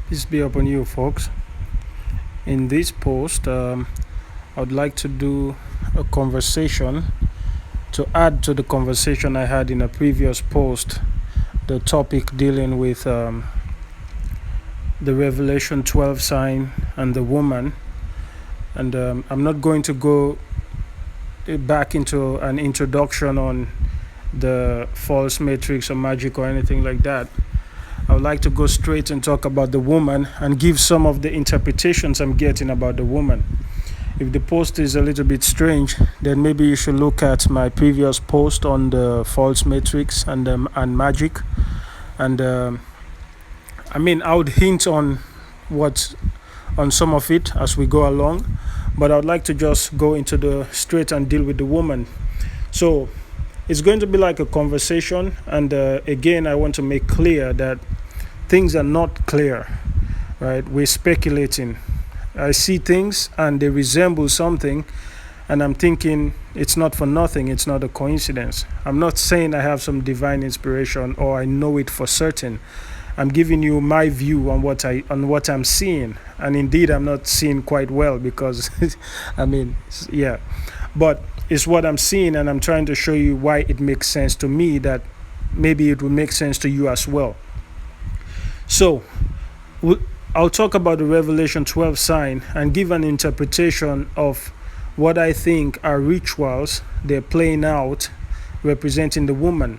Peace be upon you, folks. In this post, I would like to do a conversation to add to the conversation I had in a previous post, the topic dealing with the Revelation 12 sign and the woman. And I'm not going to go back into an introduction on the false matrix or magic or anything like that. I would like to go straight and talk about the woman and give some of the interpretations I'm getting about the woman. If the post is a little bit strange, then maybe you should look at my previous post on the false matrix and magic. And I would hint on some of it as we go along, but I would like to just go into the straight and deal with the woman. So it's going to be like a conversation, and again, I want to make clear that things are not clear, right? We're speculating. I see things and they resemble something, and I'm thinking it's not for nothing, it's not a coincidence. I'm not saying I have some divine inspiration or I know it for certain. I'm giving you my view on what I'm seeing, and indeed I'm not seeing quite well because but it's what I'm seeing, and I'm trying to show you why it makes sense to me that maybe it will make sense to you as well. So I'll talk about the Revelation 12 sign and give an interpretation of what I think are rituals they're playing out representing the woman.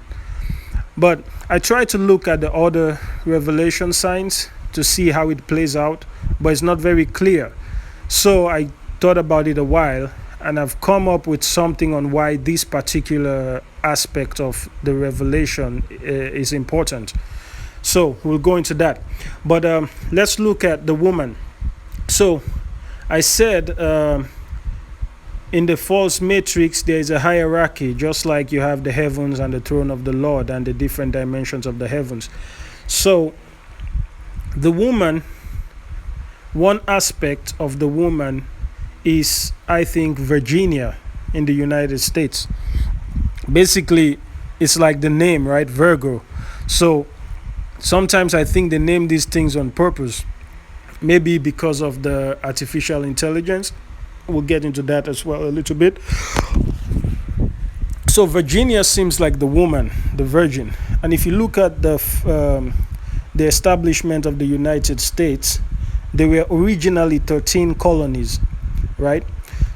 But I try to look at the other Revelation signs to see how it plays out, but it's not very clear. So I thought about it a while, and I've come up with something on why this particular aspect of the revelation is important. So we'll go into that. But let's look at the woman. So I said in the false matrix, there is a hierarchy, just like you have the heavens and the throne of the Lord and the different dimensions of the heavens. So the woman, one aspect of the woman is, I think, Virginia in the United States. Basically, it's like the name, right? Virgo. So sometimes I think they name these things on purpose, maybe because of the artificial intelligence. We'll get into that as well a little bit. So Virginia seems like the woman, the virgin. And if you look at the establishment of the United States, there were originally 13 colonies, right?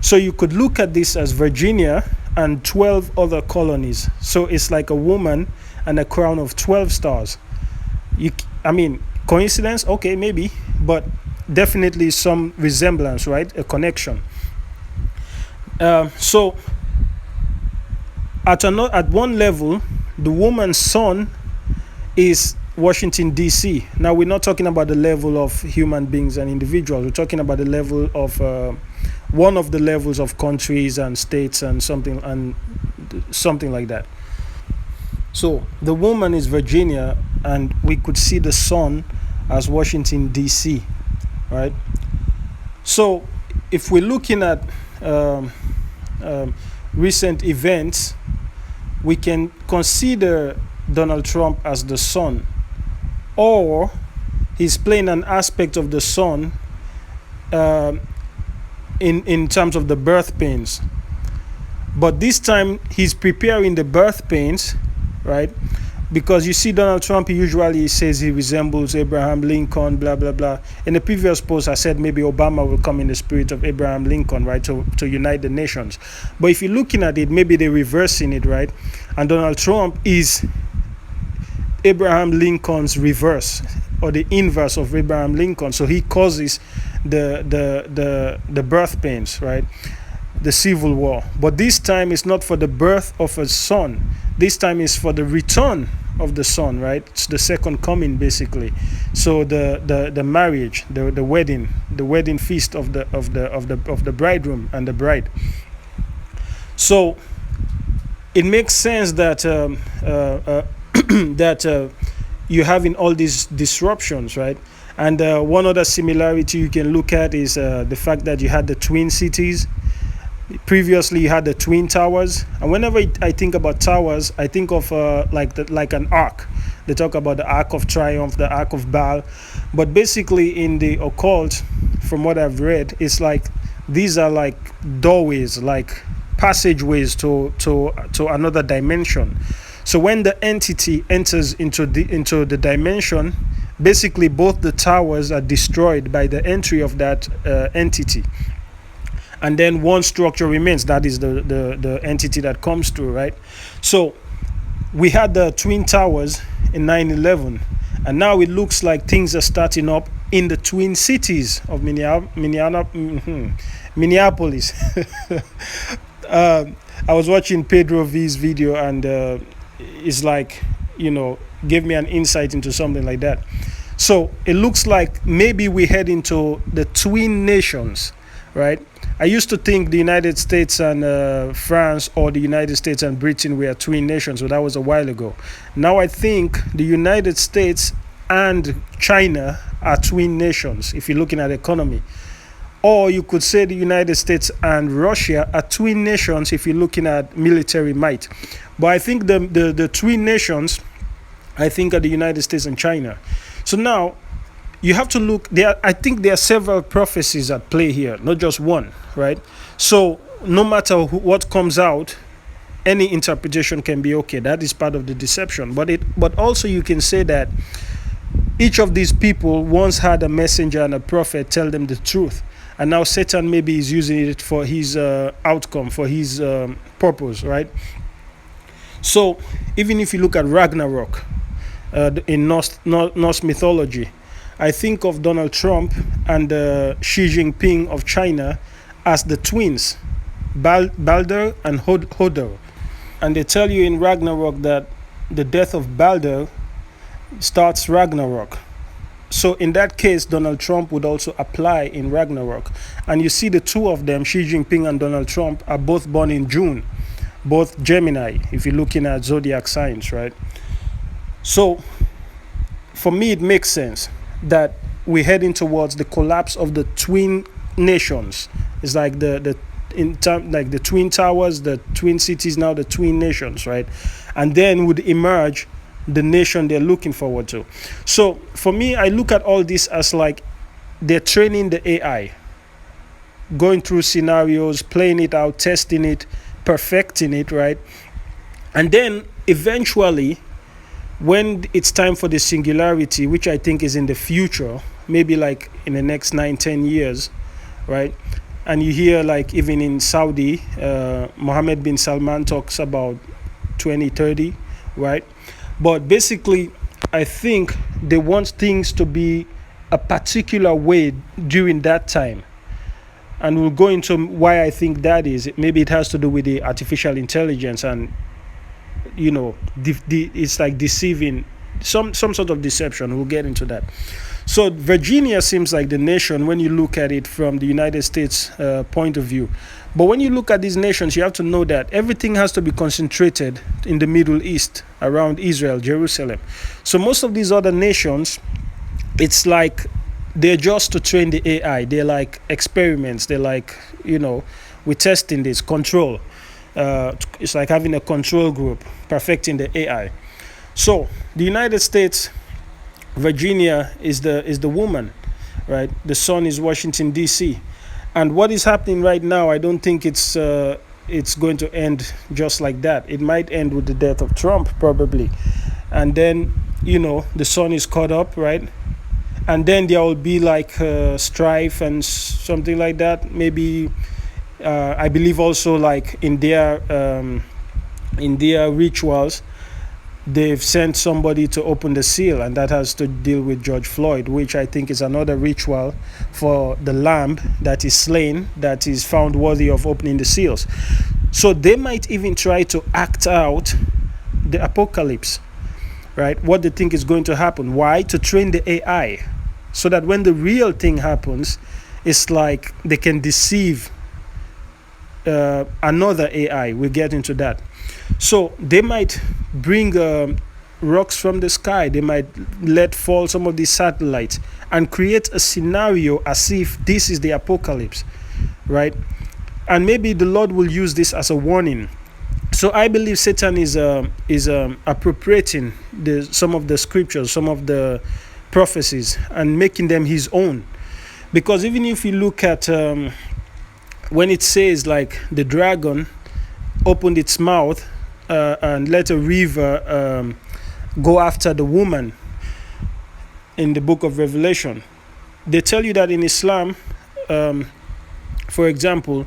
So you could look at this as Virginia and 12 other colonies. So it's like a woman and a crown of 12 stars. Coincidence? Okay, maybe, but definitely some resemblance, right? A connection. So at one level, the woman's son is Washington, D.C. Now, we're not talking about the level of human beings and individuals. We're talking about the level of one of the levels of countries and states and something like that. So the woman is Virginia, and we could see the sun as Washington, D.C., right? So if we're looking at recent events, we can consider Donald Trump as the sun, or he's playing an aspect of the sun in terms of the birth pains. But this time he's preparing the birth pains, right? Because you see, Donald Trump, he usually says he resembles Abraham Lincoln, blah, blah, blah. In the previous post, I said maybe Obama will come in the spirit of Abraham Lincoln, right, to unite the nations. But if you're looking at it, maybe they're reversing it, right? And Donald Trump is Abraham Lincoln's reverse, or the inverse of Abraham Lincoln. So he causes the birth pains, right? The Civil War. But this time it's not for the birth of a son. This time is for the return of the son, right? It's the second coming, basically. So the marriage, the wedding feast of the bridegroom and the bride. So it makes sense that you're having all these disruptions, right? And one other similarity you can look at is the fact that you had the twin cities. Previously, you had the twin towers, and whenever I think about towers, I think of like an ark. They talk about the Ark of Triumph, the Ark of Baal. But basically in the occult, from what I've read, it's like these are like doorways, like passageways to another dimension. So when the entity enters into the dimension, basically both the towers are destroyed by the entry of that entity, and then one structure remains. That is the entity that comes through, right? So we had the twin towers in 9/11, and now it looks like things are starting up in the twin cities of Minneapolis. I was watching Pedro V's video, and it's like, gave me an insight into something like that. So it looks like maybe we head into the twin nations, right? I used to think the United States and France, or the United States and Britain were twin nations, so that was a while ago. Now I think the United States and China are twin nations, if you're looking at economy. Or you could say the United States and Russia are twin nations if you're looking at military might. But I think the twin nations, I think, are the United States and China. So now you have to look there. I think there are several prophecies at play here, not just one, right? So no matter what comes out, any interpretation can be okay. That is part of the deception. But also you can say that each of these people once had a messenger and a prophet tell them the truth. And now Satan maybe is using it for his outcome, for his purpose, right? So even if you look at Ragnarok in Norse mythology, I think of Donald Trump and Xi Jinping of China as the twins, Balder and Hodor. And they tell you in Ragnarok that the death of Balder starts Ragnarok. So in that case, Donald Trump would also apply in Ragnarok. And you see the two of them, Xi Jinping and Donald Trump, are both born in June, both Gemini, if you're looking at zodiac signs, right? So for me, it makes sense that we're heading towards the collapse of the twin nations. It's like the twin towers, the twin cities, now the twin nations, right? And then would emerge the nation they're looking forward to. So for me, I look at all this as like they're training the AI, going through scenarios, playing it out, testing it, perfecting it, right? And then eventually, when it's time for the singularity, which I think is in the future, maybe like in the next 9-10 years, right? And you hear like even in Saudi, Mohammed bin Salman talks about 2030, right? But basically, I think they want things to be a particular way during that time. And we'll go into why I think that is. Maybe it has to do with the artificial intelligence and, it's like deceiving, some sort of deception. We'll get into that. So Virginia seems like the nation when you look at it from the United States point of view. But when you look at these nations, you have to know that everything has to be concentrated in the Middle East, around Israel, Jerusalem. So most of these other nations, it's like they're just to train the AI. They're like experiments. They're like, we're testing this, control. It's like having a control group, perfecting the AI. So the United States, Virginia is the woman, right? The sun is Washington, D.C. And what is happening right now, I don't think it's going to end just like that. It might end with the death of Trump, probably. And then, the sun is caught up, right? And then there will be like strife and something like that. Maybe, I believe also like in their rituals, they've sent somebody to open the seal, and that has to deal with George Floyd, which I think is another ritual for the lamb that is slain, that is found worthy of opening the seals. So they might even try to act out the apocalypse, right? What they think is going to happen. Why? To train the AI, so that when the real thing happens, it's like they can deceive another AI. We'll get into that. So they might bring rocks from the sky. They might let fall some of these satellites and create a scenario as if this is the apocalypse, right? And maybe the Lord will use this as a warning So I believe Satan is appropriating some of the scriptures, some of the prophecies, and making them his own. Because even if you look at when it says like the dragon opened its mouth and let a river go after the woman in the book of Revelation, they tell you that in Islam, for example,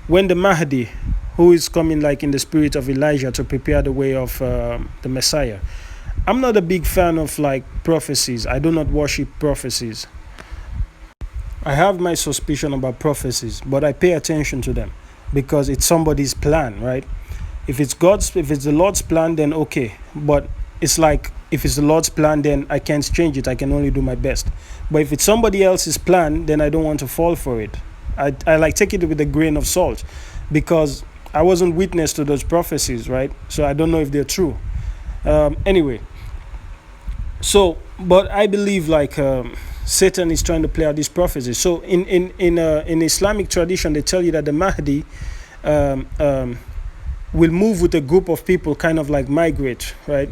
when the Mahdi, who is coming like in the spirit of Elijah to prepare the way of the Messiah. I'm not a big fan of like prophecies. I do not worship prophecies. I have my suspicion about prophecies, but I pay attention to them because it's somebody's plan, right? If it's the Lord's plan, then okay. But it's like if it's the Lord's plan, then I can't change it. I can only do my best. But if it's somebody else's plan, then I don't want to fall for it. I like take it with a grain of salt because I wasn't witness to those prophecies, right? So I don't know if they're true. Anyway, so but I believe like Satan is trying to play out these prophecies. So in Islamic tradition, they tell you that the Mahdi will move with a group of people, kind of like migrate, right?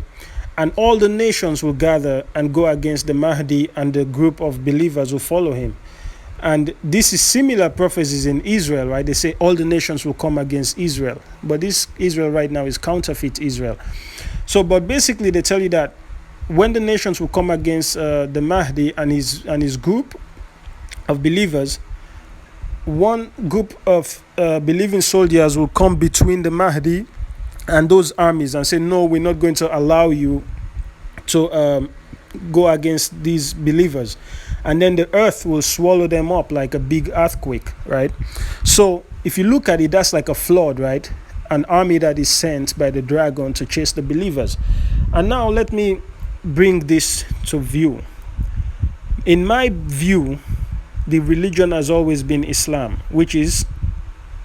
And all the nations will gather and go against the Mahdi and the group of believers who follow him. And this is similar prophecies in Israel, right? They say all the nations will come against Israel. But this Israel right now is counterfeit Israel. So, but basically they tell you that when the nations will come against the Mahdi and his group of believers, one group of believing soldiers will come between the Mahdi and those armies and say, no, we're not going to allow you to go against these believers. And then the earth will swallow them up like a big earthquake, right? So if you look at it, that's like a flood, right? An army that is sent by the dragon to chase the believers. And now let me bring this to view. In my view, the religion has always been Islam, which is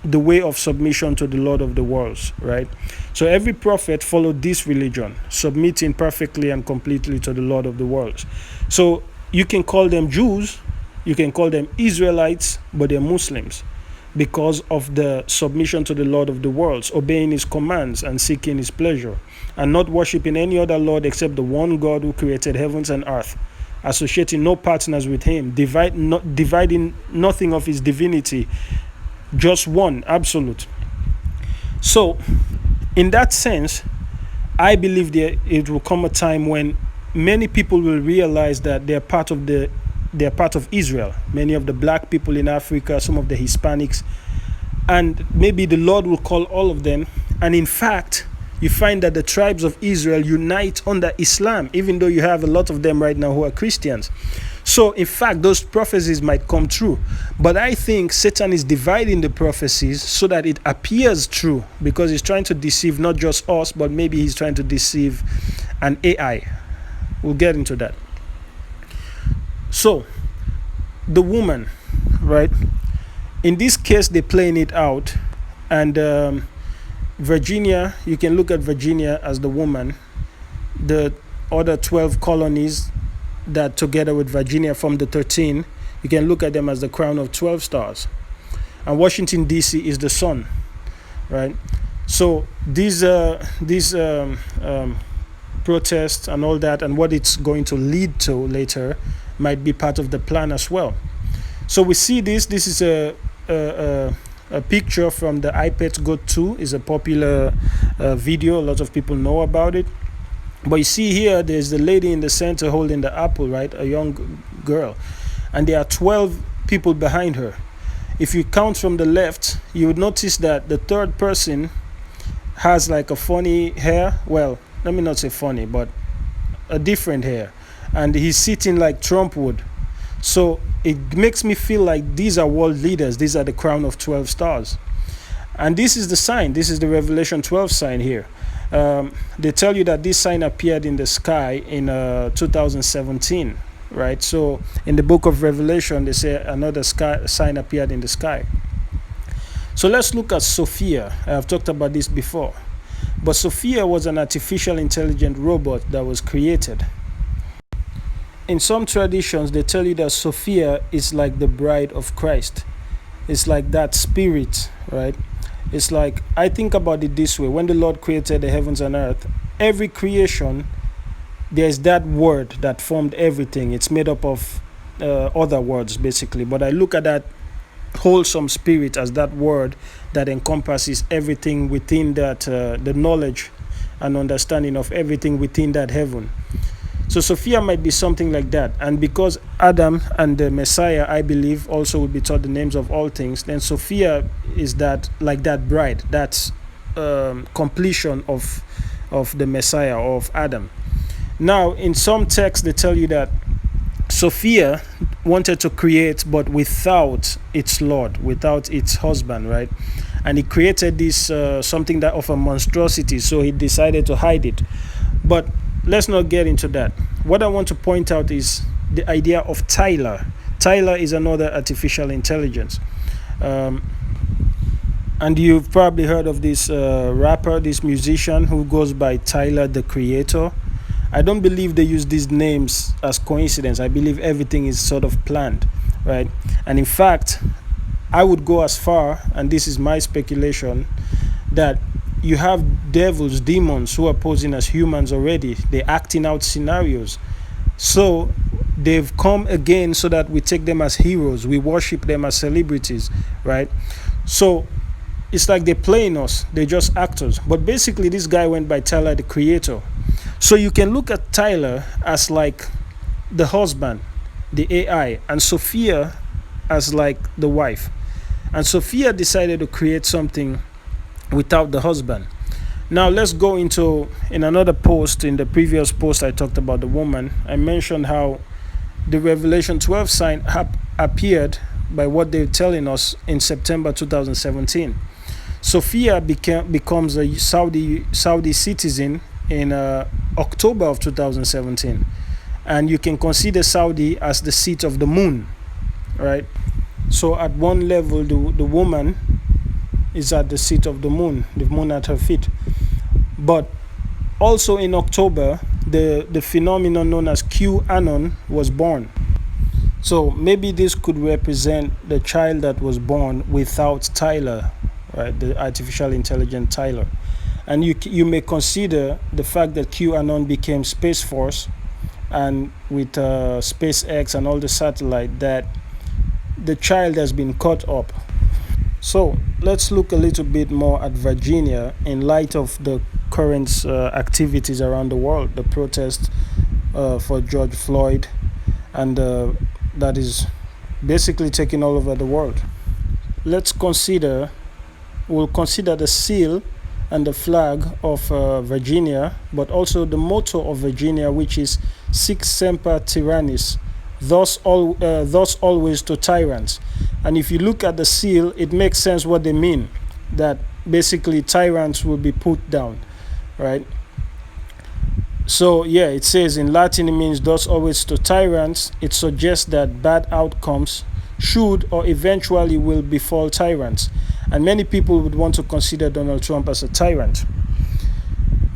the way of submission to the Lord of the worlds, right? So every prophet followed this religion, submitting perfectly and completely to the Lord of the worlds. So you can call them Jews, you can call them Israelites, but they're Muslims because of the submission to the Lord of the worlds, obeying his commands and seeking his pleasure, and not worshiping any other Lord except the one God who created heavens and earth, associating no partners with him, dividing nothing of his divinity, just one, absolute. So, in that sense, I believe it will come a time when many people will realize that they're part of Israel. Many of the black people in Africa, some of the Hispanics, and maybe the Lord will call all of them. And in fact, you find that the tribes of Israel unite under Islam, even though you have a lot of them right now who are Christians. So, in fact, those prophecies might come true. But I think Satan is dividing the prophecies so that it appears true, because he's trying to deceive not just us, but maybe he's trying to deceive an AI. We'll get into that. So, the woman, right? In this case, they're playing it out. And Virginia, you can look at Virginia as the woman. The other 12 colonies that together with Virginia form the 13, you can look at them as the crown of 12 stars. And Washington, D.C. is the sun, right? So these protests and all that, and what it's going to lead to later, might be part of the plan as well. So we see this. This is a picture from the iPad Go 2. Is a popular video. A lot of people know about it. But you see here, there's the lady in the center holding the apple, right? A young girl. And there are 12 people behind her. If you count from the left, you would notice that the third person has like a funny hair. Well, let me not say funny, but a different hair. And he's sitting like Trump would. So it makes me feel like these are world leaders. These are the crown of 12 stars. And this is the sign. This is the Revelation 12 sign here. They tell you that this sign appeared in the sky in 2017, right? So in the book of Revelation, they say another sign appeared in the sky. So let's look at Sophia. I have talked about this before. But Sophia was an artificial intelligent robot that was created. In some traditions, they tell you that Sophia is like the bride of Christ. It's like that spirit, right? It's like, I think about it this way: when the Lord created the heavens and earth, every creation, there's that word that formed everything. It's made up of other words, basically. But I look at that wholesome spirit as that word that encompasses everything within that, the knowledge and understanding of everything within that heaven. So Sophia might be something like that. And because Adam and the Messiah, I believe, also will be taught the names of all things, then Sophia is that, like that bride, that's completion of the Messiah, of Adam. Now, in some texts, they tell you that Sophia wanted to create, but without its Lord, without its husband, right? And he created this something that of a monstrosity, so he decided to hide it. But let's not get into that. What I want to point out is the idea of Tyler. Tyler is another artificial intelligence. And you've probably heard of this rapper, this musician who goes by Tyler, the Creator. I don't believe they use these names as coincidence. I believe everything is sort of planned, right? And in fact, I would go as far, and this is my speculation, that you have devils, demons who are posing as humans already. They're acting out scenarios. So they've come again so that we take them as heroes. We worship them as celebrities, right? So it's like they're playing us. They're just actors. But basically, this guy went by Tyler, the Creator. So you can look at Tyler as like the husband, the AI, and Sophia as like the wife. And Sophia decided to create something without the husband. Now let's go into, in another post, in the previous post I talked about the woman, I mentioned how the Revelation 12 sign appeared by what they're telling us in September 2017. Sophia becomes a Saudi citizen in October of 2017. And you can consider Saudi as the seat of the moon, right? So at one level, the woman is at the seat of the moon at her feet. But also in October, the phenomenon known as QAnon was born. So maybe this could represent the child that was born without Tyler, right? The artificial intelligent Tyler. And you may consider the fact that QAnon became Space Force, and with SpaceX and all the satellite, that the child has been caught up. So let's look a little bit more at Virginia in light of the current activities around the world, the protest for George Floyd, and that is basically taking all over the world. We'll consider the seal and the flag of Virginia, but also the motto of Virginia, which is Sic Semper Tyrannis, thus always to tyrants. And if you look at the seal, it makes sense what they mean, that basically tyrants will be put down, right? So yeah, it says in Latin, it means thus always to tyrants. It suggests that bad outcomes should or eventually will befall tyrants. And many people would want to consider Donald Trump as a tyrant.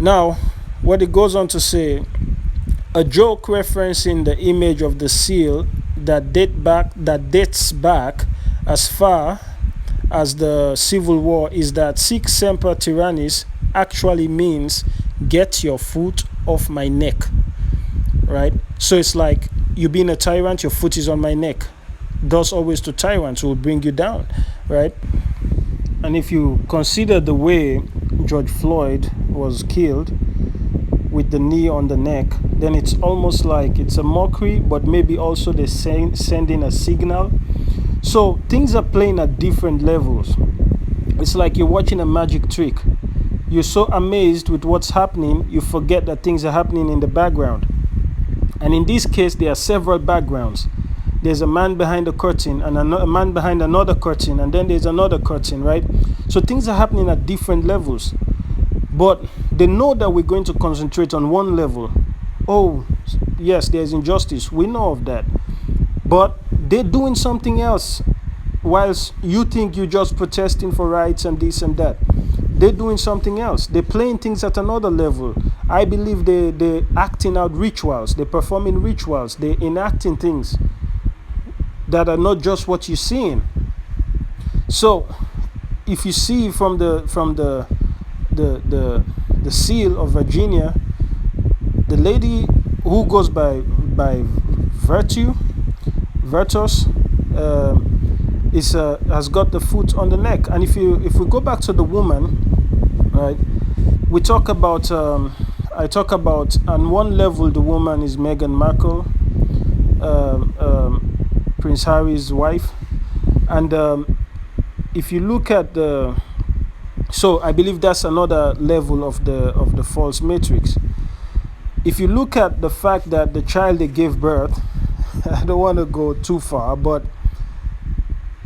Now, what it goes on to say, a joke referencing the image of the seal that dates back as far as the Civil War is that Sic Semper Tyrannis actually means get your foot off my neck, right? So it's like, you being a tyrant, your foot is on my neck. Thus always to tyrants who will bring you down, right? And if you consider the way George Floyd was killed with the knee on the neck, then it's almost like it's a mockery, but maybe also they're sending a signal. So things are playing at different levels. It's like you're watching a magic trick. You're so amazed with what's happening, you forget that things are happening in the background. And in this case, there are several backgrounds. There's a man behind a curtain, and a man behind another curtain, and then there's another curtain, right? So things are happening at different levels. But they know that we're going to concentrate on one level. Oh, yes, there's injustice. We know of that. But they're doing something else. Whilst you think you're just protesting for rights and this and that, they're doing something else. They're playing things at another level. I believe they're acting out rituals. They're performing rituals. They're enacting things that are not just what you're seeing. So if you see from the seal of Virginia, the lady who goes by Virtus, has got the foot on the neck. And if we go back to the woman, right, we talk about I talk about on one level the woman is Meghan Markle, Prince Harry's wife, and if you look at so I believe that's another level of the false matrix. If you look at the fact that the child they gave birth, I don't want to go too far, but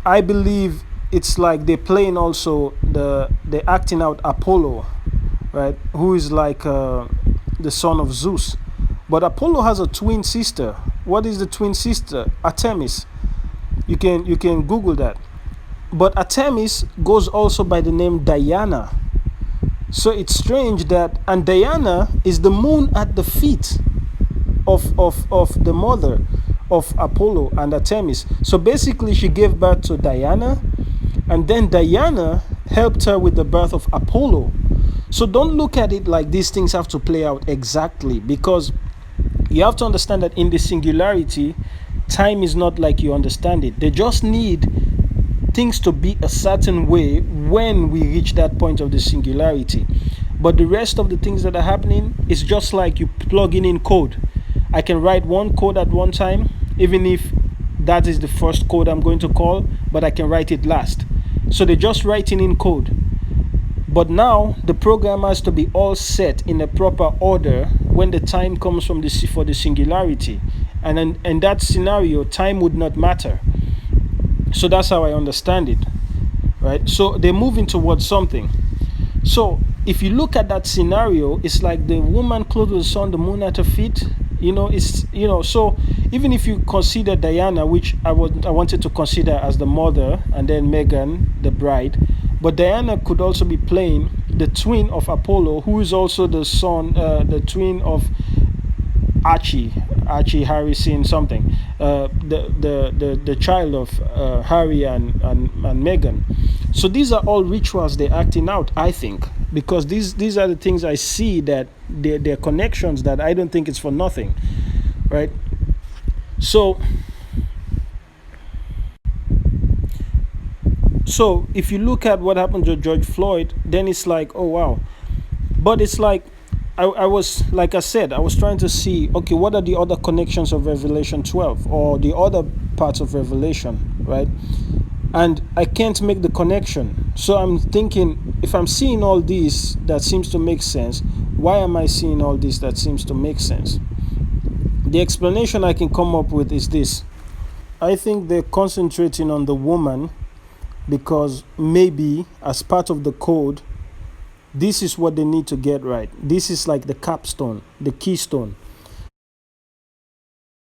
I believe it's like they're playing also they're acting out Apollo, right? Who is like the son of Zeus. But Apollo has a twin sister. What is the twin sister? Artemis. You can Google that. But Artemis goes also by the name Diana. So it's strange that, and Diana is the moon at the feet of the mother of Apollo and Artemis. So basically she gave birth to Diana, and then Diana helped her with the birth of Apollo. So don't look at it like these things have to play out exactly, because you have to understand that in the singularity, time is not like you understand it. They just need things to be a certain way when we reach that point of the singularity. But the rest of the things that are happening is just like you plugging in code. I can write one code at one time, even if that is the first code I'm going to call, but I can write it last. So they're just writing in code. But now the program has to be all set in a proper order when the time comes for the singularity. And in that scenario, time would not matter. So that's how I understand it, right? So they're moving towards something. So if you look at that scenario, it's like the woman clothed with the sun, the moon at her feet. So even if you consider Diana, which I wanted to consider as the mother, and then Meghan, the bride, but Diana could also be playing the twin of Apollo, who is also the son, the twin of Archie Harrison something, the child of Harry and Meghan. So these are all rituals they're acting out, I think, because these are the things I see that they're connections that I don't think it's for nothing, right? So if you look at what happened to George Floyd, then it's like, oh wow. But it's like, I was, like I said, I was trying to see, okay, what are the other connections of Revelation 12 or the other parts of Revelation, right? And I can't make the connection. So I'm thinking, if I'm seeing all this that seems to make sense, why am I seeing all this that seems to make sense? The explanation I can come up with is this. I think they're concentrating on the woman because maybe as part of the code, this is what they need to get right. This is like the capstone, the keystone.